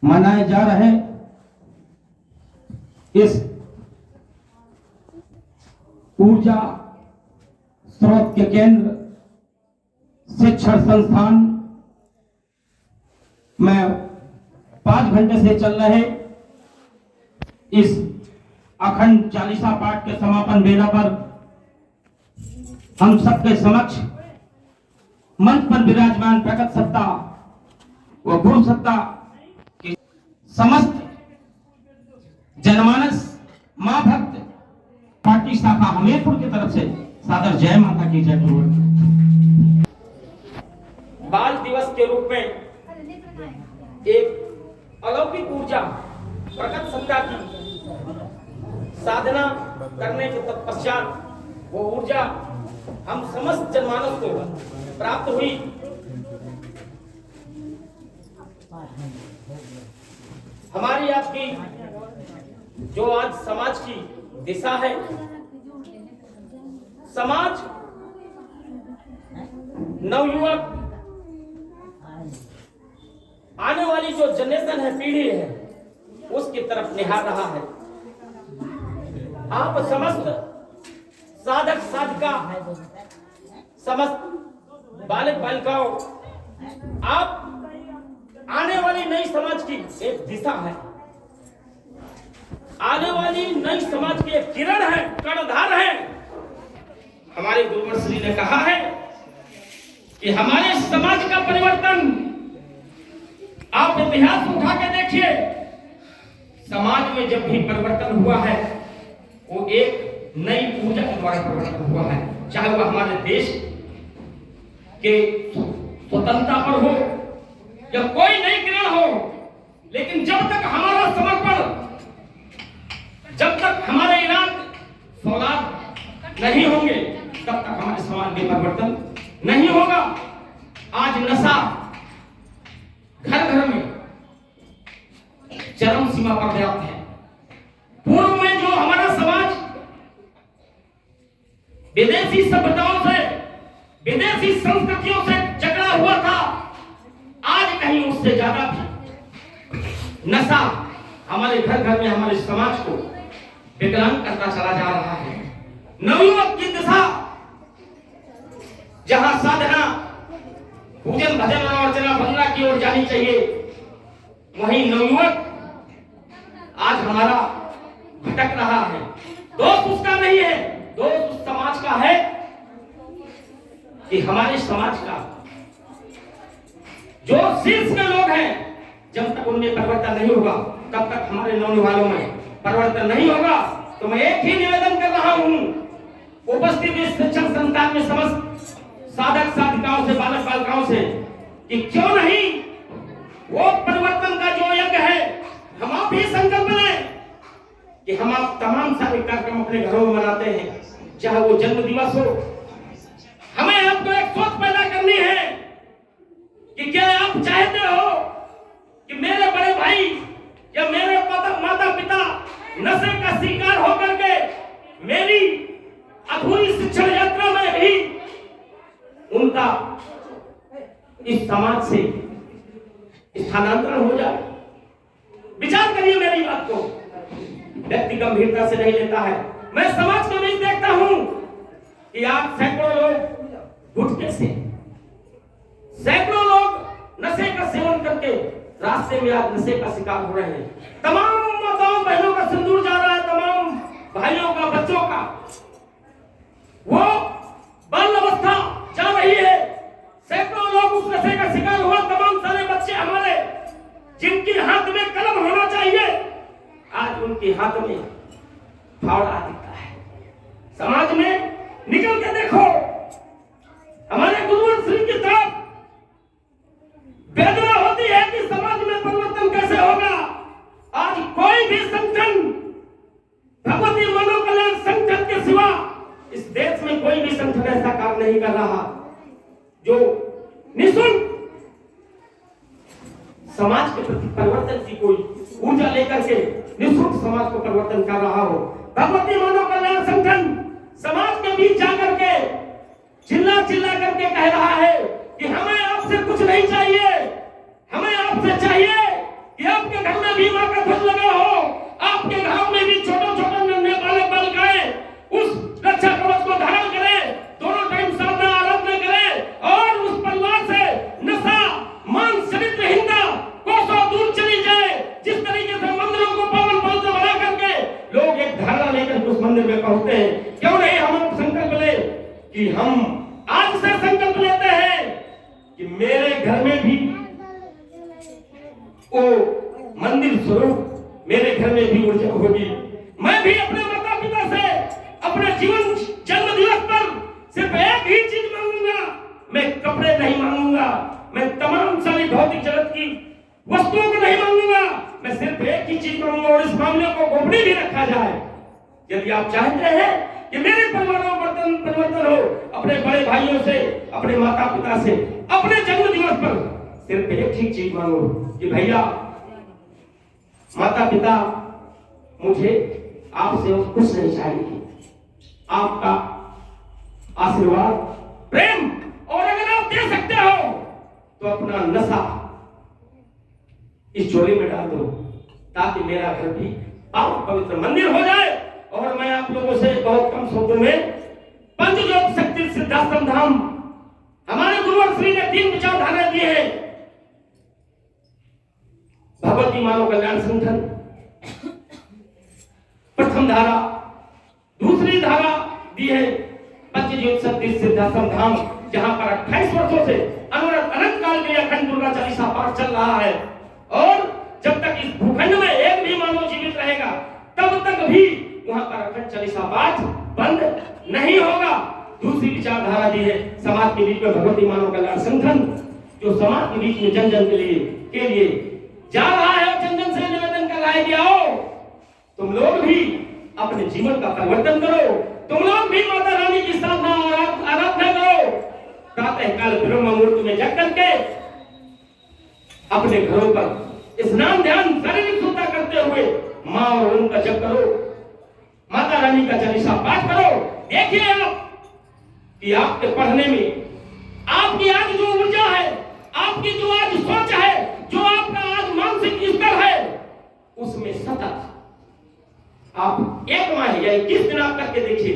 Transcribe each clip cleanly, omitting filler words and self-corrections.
मनाए जा रहे इस ऊर्जा स्रोत के केंद्र शिक्षण संस्थान में 5 घंटे से चल रहे इस अखंड चालीसा पाठ के समापन बेला पर हम सबके समक्ष मंच पर विराजमान प्रकट सत्ता व गुरु सत्ता की समस्त जनमानस मां भक्त पार्टी शाखा हमीरपुर की तरफ से सादर जय माता की जय गुरु। बाल दिवस के रूप में एक अलौकिक ऊर्जा प्रकट सत्ता की साधना करने के तत्पश्चात वो ऊर्जा हम समस्त जनमानस को प्राप्त हुई। हमारी आपकी जो आज समाज की दिशा है, समाज नवयुवक आने वाली जो जनरेशन है, पीढ़ी है, उसकी तरफ निहार रहा है। आप समस्त साधक साधिका, समस्त बालक बालिकाओं, आप आने वाली नई समाज की एक दिशा है, आने वाली नई समाज की एक किरण है, कर्णधार है। हमारे गुरुवर श्री ने कहा है कि हमारे समाज का परिवर्तन, आप इतिहास उठा के देखिए, समाज में जब भी परिवर्तन हुआ है वो एक नई ऊर्जा के द्वारा परिवर्तन हुआ है। चाहे वह हमारे देश के स्वतंत्रता पर हो या कोई नई किरण हो, लेकिन जब तक हमारा समर्पण, जब तक हमारे ईरान फौलाद नहीं होंगे, तब तक हमारे समाज में परिवर्तन नहीं होगा। आज नशा घर घर में चरम सीमा पर व्याप्त है। पूर्व में जो हमारा समाज विदेशी सभ्यताओं से, विदेशी संस्कृतियों से जकड़ा हुआ था, आज कहीं उससे ज्यादा भी नशा हमारे घर घर में हमारे समाज को विकलांग करता चला जा रहा है। नवयुवक की दिशा, जहां साधना, पूजन भजन और अर्चना वंदना की ओर जानी चाहिए, वहीं नवयुवक आज हमारा भटक रहा है। दोष उसका नहीं है, दोष उस समाज का है कि हमारे समाज का जो शीर्ष के लोग हैं, जब तक उनमें परिवर्तन नहीं होगा, तब तक हमारे नौनिहालों में परिवर्तन नहीं होगा। तो मैं एक ही निवेदन कर रहा हूं उपस्थित इस शिक्षण संस्थान में समस्त साधक साधिकाओं से, बालक बालिकाओं से, कि क्यों नहीं वो परिवर्तन का जो यज्ञ है, हम आप भी संकल्प लें कि हम आप तमाम सारे कार्यक्रम अपने घरों में मनाते हैं, चाहे वो जन्म दिवस हो। हमें आपको एक सोच पैदा करनी है कि क्या आप चाहते हो कि मेरे बड़े भाई या मेरे माता पिता नशे का शिकार होकर के मेरी अधूरी शिक्षण यात्रा में भी उनका इस समाज से स्थानांतरण हो जाए? विचार करिए मेरी बात को। व्यक्ति गंभीरता से नहीं लेता है। मैं समाज के बीच देखता हूं कि आज सैकड़ों लोग गुटखे से, सैकड़ों लोग नशे का सेवन करके रास्ते में आज नशे का शिकार हो रहे हैं। तमाम माताओं बहनों का सिंदूर जा रहा है, तमाम भाइयों का, बच्चों का वो बाल अवस्था जा रही है। सैकड़ों लोग उस नशे का शिकार हुआ। तमाम सारे बच्चे हमारे, जिनके हाथ में कलम होना चाहिए, आज उनके हाथ में फावड़ा दिखता है। समाज में निकल के देखो, हमारे गुरुवर श्री की तरफ वेदना होती है कि समाज में परिवर्तन कैसे होगा। आज कोई भी संगठन, भगवती मनोकल्याण संगठन के सिवा इस देश में कोई भी संगठन ऐसा कार्य नहीं कर रहा जो निःशुल्क समाज के प्रति परिवर्तन की कोई ऊर्जा लेकर के निःशुल्क समाज को परिवर्तन कर रहा हो। भगवती मनोकल्याण संगठन समाज के बीच जाकर के चिल्ला चिल्ला करके कह रहा है कि हमें आपसे कुछ नहीं चाहिए, हमें आपसे चाहिए कि आपके मेरे घर में भी वो मंदिर स्वरूप मेरे घर में भी ऊर्जा होगी। मैं भी अपने माता पिता से अपने जीवन जन्म दिवस पर सिर्फ एक ही चीज मांगूंगा। मैं कपड़े नहीं मांगूंगा, मैं तमाम सारी भौतिक जगत की वस्तुओं को नहीं मांगूंगा। मैं सिर्फ एक ही चीज मांगूंगा और इस मामले को गोपनीय भी रखा जाए। यदि आप चाहते हैं कि मेरे परिवार में परिवर्तन हो, अपने बड़े भाइयों से, अपने माता पिता से अपने जन्म दिवस पर सिर्फ एक ही चीज मांगो कि भैया माता पिता मुझे आपसे कुछ नहीं चाहिए, आपका आशीर्वाद, प्रेम, और अगर आप दे सकते हो तो अपना नशा इस झोली में डाल दो ताकि मेरा घर भी पावन पवित्र मंदिर हो जाए। और मैं आप लोगों से बहुत कम शब्दों में पंचज्योत शक्ति सिद्धाश्रम धाम हमारे गुरुवर श्री ने 3 विचारधारा दिए हैं। भगवती मानव कल्याण संगठन प्रथम धारा, दूसरी धारा दी है पंचज्योत शक्ति सिद्धाश्रम धाम, जहां पर 28 वर्षों से अनंत काल के लिए अखंड दुर्गा चालीसा पाठ चल रहा है। और जब तक इस भूखंड में एक भी मानव जीवित रहेगा तब तक भी वहां पर अखंड चालीसा पाठ बंद नहीं होगा। दूसरी विचारधारा दी है समाज के बीच में भगवती मानव कल्याण संगठन, जो समाज के बीच में जन जन के लिए जा रहा है और जन जन से निवेदन कर रहा है कि आओ तुम लोग भी अपने जीवन का परिवर्तन करो, तुम लोग भी माता रानी की साधना और आराधना करो। प्रातः काल ब्रह्म मुहूर्त में जग करके अपने घरों पर स्नान ध्यान शारीरिक शुद्धता करते हुए माँ और ओम का जप करो, माता रानी का चालीसा पाठ करो। देखिए आप कि आपके पढ़ने में आपकी आज जो ऊर्जा है, आपकी जो आज सोच है, जो आपका आज मानसिक स्तर है, उसमें सतत आप 1 माह या 21 दिन आप करके देखिए,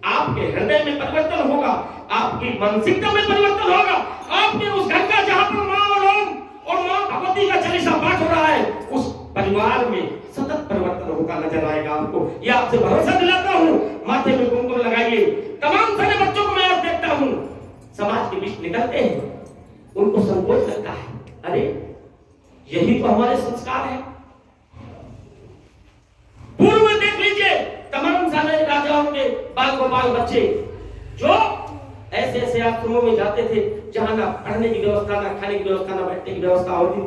आपके हृदय में परिवर्तन होगा, आपकी मानसिकता में परिवर्तन होगा। आपके उस घर का जहां पर माँ और ओम और माँ भगवती का चालीसा पाठ हो रहा है, उस परिवार में सतत परिवर्तन होगा नजर आएगा आपको। ये आपसे भरोसा दिलाता हूँ। माथे में कुमकुम लगाइए। तमाम सारे बच्चों को मैं आज देखता हूँ समाज के बीच निकलते हैं, उनको संकोच लगता है, अरे यही तो हमारे संस्कार है। पूर्व में देख लीजिए तमाम सारे राजाओं के बाल गोपाल बच्चे जो ऐसे ऐसे आश्रमों में जाते थे जहां ना पढ़ने की व्यवस्था, ना खाने की व्यवस्था, ना बैठने की व्यवस्था होती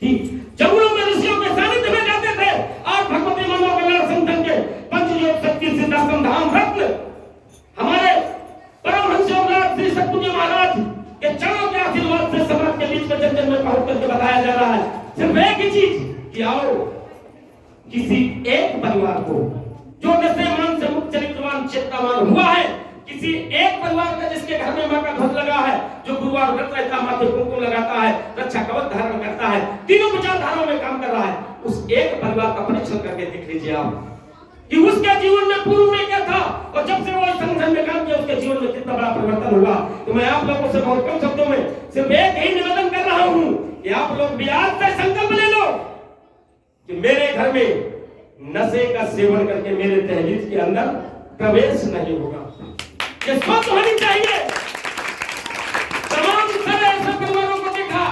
थी। जंगलों में ऋषियों के सानिध्य में जाते थे। और भगवती मानव कल्याण संगठन के पंचज्योत शक्ति सिद्धाश्रम धाम रत्न हमारे परमहंस योगराज श्री सतपुजी महाराज के चरणों के आशीर्वाद से समाज के बीच में जन जन में पहुंच करके बताया जा रहा है सिर्फ एक ही चीज कि आओ किसी एक परिवार को जो नशेमान से मुक्त चरित्रवान चेतनावान हुआ है, किसी एक परिवार का जिसके घर में मां का ध्वज लगा है, जो गुरुवार व्रत रहता है, माथे कुमकुम लगाता है, रक्षा कवच धारण करता है, तीनों विचारधाराओं में काम कर रहा है, उस एक परिवार का परीक्षण करके देख लीजिए आप कि उसके जीवन में पूर्व में क्या था और जब से वो संगठन में काम किया उसके जीवन में कितना बड़ा परिवर्तन हुआ। तो मैं आप लोगों से बहुत कम शब्दों में सिर्फ एक ही निवेदन कर रहा हूं कि आप लोग भी आज से संकल्प ले लो कि मेरे घर में नशे का सेवन करके मेरे दहलीज के अंदर प्रवेश नहीं होगा। ये सोच होनी चाहिए। तमाम सारे ऐसे परिवारों को देखा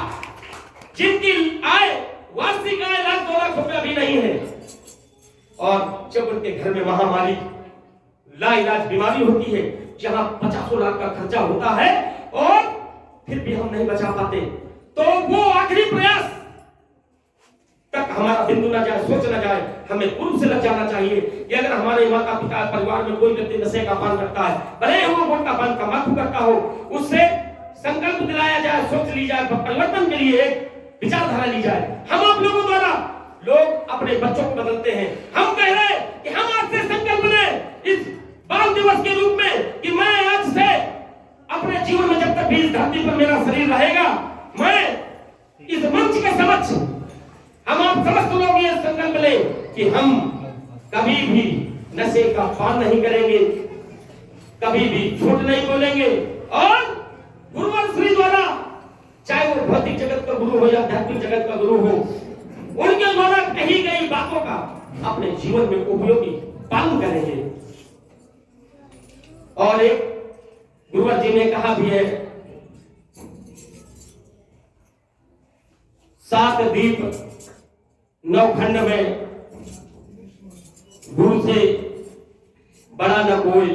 जिनकी आय वार्षिक आय 1-2 लाख रुपया भी नहीं है, और जब उनके घर में महामारी लाइलाज बीमारी होती है, जहां 50 लाख का खर्चा होता है और फिर भी हम नहीं बचा पाते, तो वो आखिरी प्रयास तक हमारा बिंदु ना जाए, सोच ना जाए। हमें पूर्व से लग जाना चाहिए कि अगर हमारे माता पिता परिवार में कोई व्यक्ति नशे का पान करता है, भले ही वो गुटखा पान तंबाकू करता हो, उससे संकल्प दिलाया जाए, सोच ली जाए, परिवर्तन के लिए एक विचारधारा ली जाए। हम आप लोगों द्वारा लोग अपने बच्चों को बदलते हैं। हम कह रहे हैं कि हम आज से संकल्प लें इस बाल दिवस के रूप में कि मैं आज से अपने जीवन में जब तक भी इस धरती पर मेरा शरीर रहेगा, मैं इस मंच के समक्ष हम आप समस्त लोग ये संकल्प लें कि हम कभी भी नशे का पान नहीं करेंगे, कभी भी झूठ नहीं बोलेंगे, और गुरुवर श्री द्वारा चाहे वो भौतिक जगत का गुरु हो या आध्यात्मिक जगत का गुरु हो, उनके द्वारा कही गई बातों का अपने जीवन में उपयोगी पालन करेंगे। और एक गुरुवर जी ने कहा भी है 7 दीप 9 खंड में गुरु से बड़ा न कोई,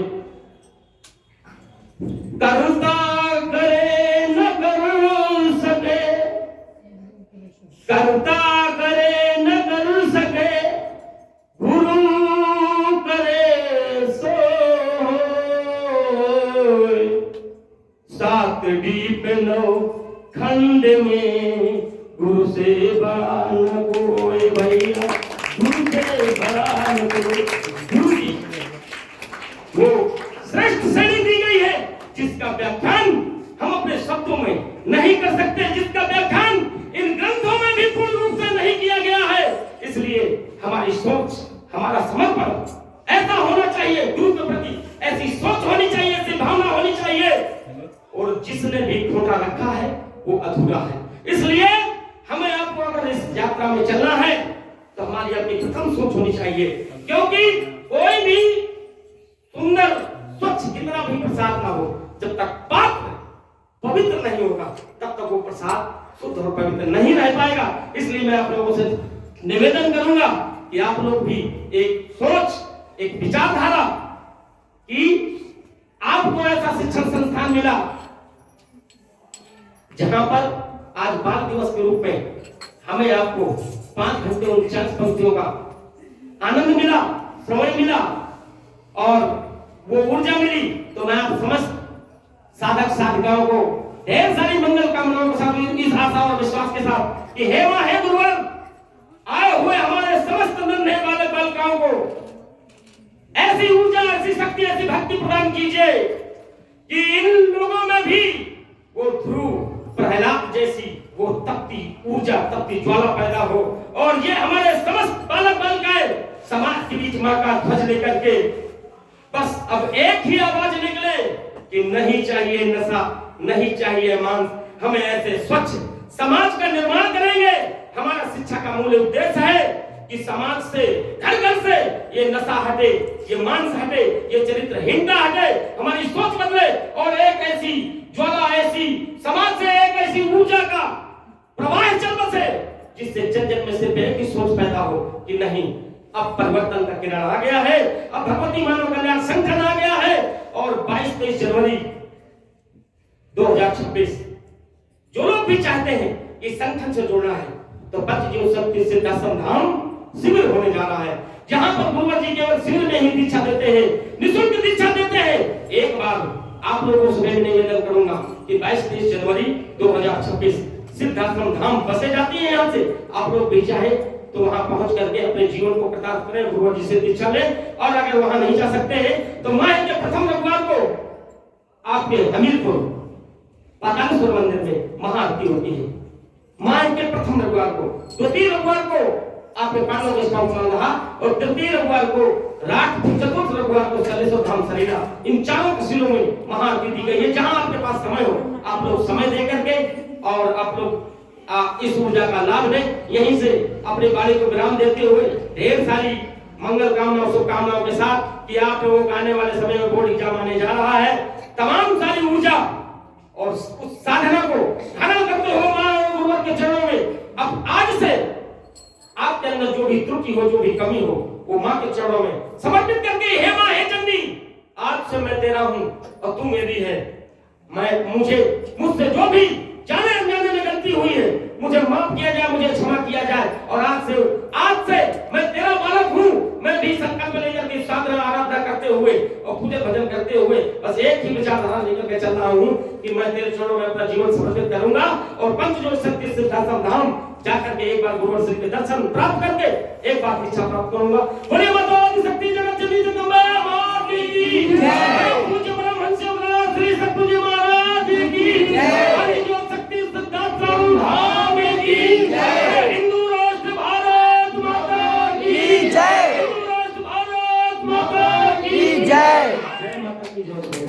करता करे न कर सके, करता करे न कर सके, गुरु करे सो। 7 दीप 9 खंड में गुरु से बड़ा न कोई भैया, गुरु से बड़ा न कोई। गुरु की वो श्रेष्ठ श्रेणी दी गई है जिसका व्याख्यान हम अपने शब्दों में नहीं कर सकते, जिसका व्याख्यान इन ग्रंथों में भी पूर्ण रूप से नहीं किया गया है। इसलिए हमारी सोच, हमारा समर्पण ऐसा होना चाहिए, गुरु के प्रति ऐसी सोच होनी चाहिए, ऐसी भावना होनी चाहिए। और जिसने भी खोटा रखा है वो अधूरा है। इसलिए हमें आपको अगर इस यात्रा में चलना है तो हमारी अपनी प्रथम सोच होनी चाहिए, क्योंकि कोई भी सुंदर स्वच्छ कितना भी प्रसाद ना हो, जब तक पात्र पवित्र नहीं होगा तब तक वो प्रसाद शुद्ध और पवित्र नहीं रह पाएगा। इसलिए मैं आप लोगों से निवेदन करूंगा कि आप लोग भी एक सोच, एक विचारधारा कि आपको ऐसा शिक्षण संस्थान मिला जहां पर आज बाल दिवस के रूप में हमें आपको 5 घंटे 49 पंक्तियों का आनंद मिला, श्रवण मिला और वो ऊर्जा मिली। तो मैं आप समस्त साधक साधिकाओं को ढेर सारी मंगल कामनाओं के साथ, इस आशा और विश्वास के साथ कि हे मां हे गुरुवर, आए हुए हमारे समस्त नन्हे बालक बालिकाओं को ऐसी ऊर्जा, ऐसी शक्ति, ऐसी भक्ति प्रदान कीजिए कि इन लोगों में भी वो ध्रुव प्रहलाद जैसी वो तपती ऊर्जा, तपती ज्वाला पैदा हो। और ये हमारे समस्त बालक बालिकाएं समाज के बीच मां का ध्वज लेकर के बस अब एक ही आवाज निकले कि नहीं चाहिए नशा, नहीं चाहिए मांस। हमें ऐसे स्वच्छ समाज का निर्माण करेंगे। हमारा शिक्षा का मूल उद्देश्य है कि समाज से, घर घर से ये नशा हटे, ये मांस हटे, ये चरित्रहीनता हटे, हमारी सोच बदले और एक ऐसी ज्वाला, ऐसी समाज से एक ऐसी ऊर्जा का प्रवाह चल बसे जिससे जन जन में से एक ही सोच पैदा हो कि नहीं, अब परिवर्तन का किरण आ गया है, अब भगवती मानव कल्याण संगठन आ गया है। और 22-23 जनवरी 2026 जो लोग भी चाहते हैं इस संगठन से जुड़ना है तो पंच जीवन शक्ति सिद्धाश्रम धाम शिविर होने जा रहा है, जहां पर गुरुवर जी केवल शिविर में ही दीक्षा देते हैं, निःशुल्क दीक्षा देते हैं। एक बार आप लोगों से मैं निवेदन करूंगा कि 22-23 जनवरी 2026 सिद्धाश्रम धाम बसे जाती है। यहाँ से आप लोग भी चाहे तो वहां पहुंच करके अपने जीवन को कृतार्थ करें, गुरुवर जी से दीक्षा लें। और अगर वहां नहीं जा सकते हैं तो माह के प्रथम रविवार को आपके हमीरपुर पातालेश्वर मंदिर में महाआरती होती है। माह के प्रथम रविवार को, द्वितीय रविवार को आपके पांडव के रहा और तृतीय रविवार को रात, चतुर्थ रविवार को सलेश्वर धाम सरीला, इन चारों तहसीलों में महाआरती दी गई है। जहां आपके पास समय हो आप लोग समय दे करके और आप लोग इस ऊर्जा का लाभ लें। यहीं से अपने वाणी को विराम देते हुए ढेर सारी मंगल कामनाओं, शुभकामनाओं के साथ कि आप लोगों का आने वाले समय में बोर्ड एग्जाम आने जा रहा है, तमाम सारी ऊर्जा और उस साधना को धारण करते हुए मां और गुरुवर के चरणों में अब आज से आपके अंदर जो भी त्रुटि हो, जो भी कमी हो, वो मां के चरणों में समर्पित करके, हे मां हे चंडी, आज से मैं तेरा हूं और तू मेरी है। मुझसे जो भी जाने अनजाने में गलती हुई है मुझे माफ किया जाए, मुझे क्षमा किया जाए। और आज से मैं तेरा बालक हूं। मैं भी संकल्प लेकर के साधना आराधना करते हुए और पूजा भजन करते हुए बस एक ही विचारधारा लेकर के चल रहा हूं कि मैं तेरे चरणों में अपना जीवन समर्पित करूंगा और पंचज्योति शक्ति सिद्धाश्रम धाम जाकर के एक बार गुरुवर श्री के दर्शन प्राप्त करके एक बार दीक्षा प्राप्त करूंगा। बोलिए माता शक्ति जगत जननी जगदम्बा मां की जय। पूज्य ब्रह्मन श्री सतगुरु महाराज की जय। शक्ति सिद्धाश्रम धाम की जय। हिंदू राष्ट्र भारत माता की जय। हिंदू राष्ट्र भारत माता की जय। जय माता की जय।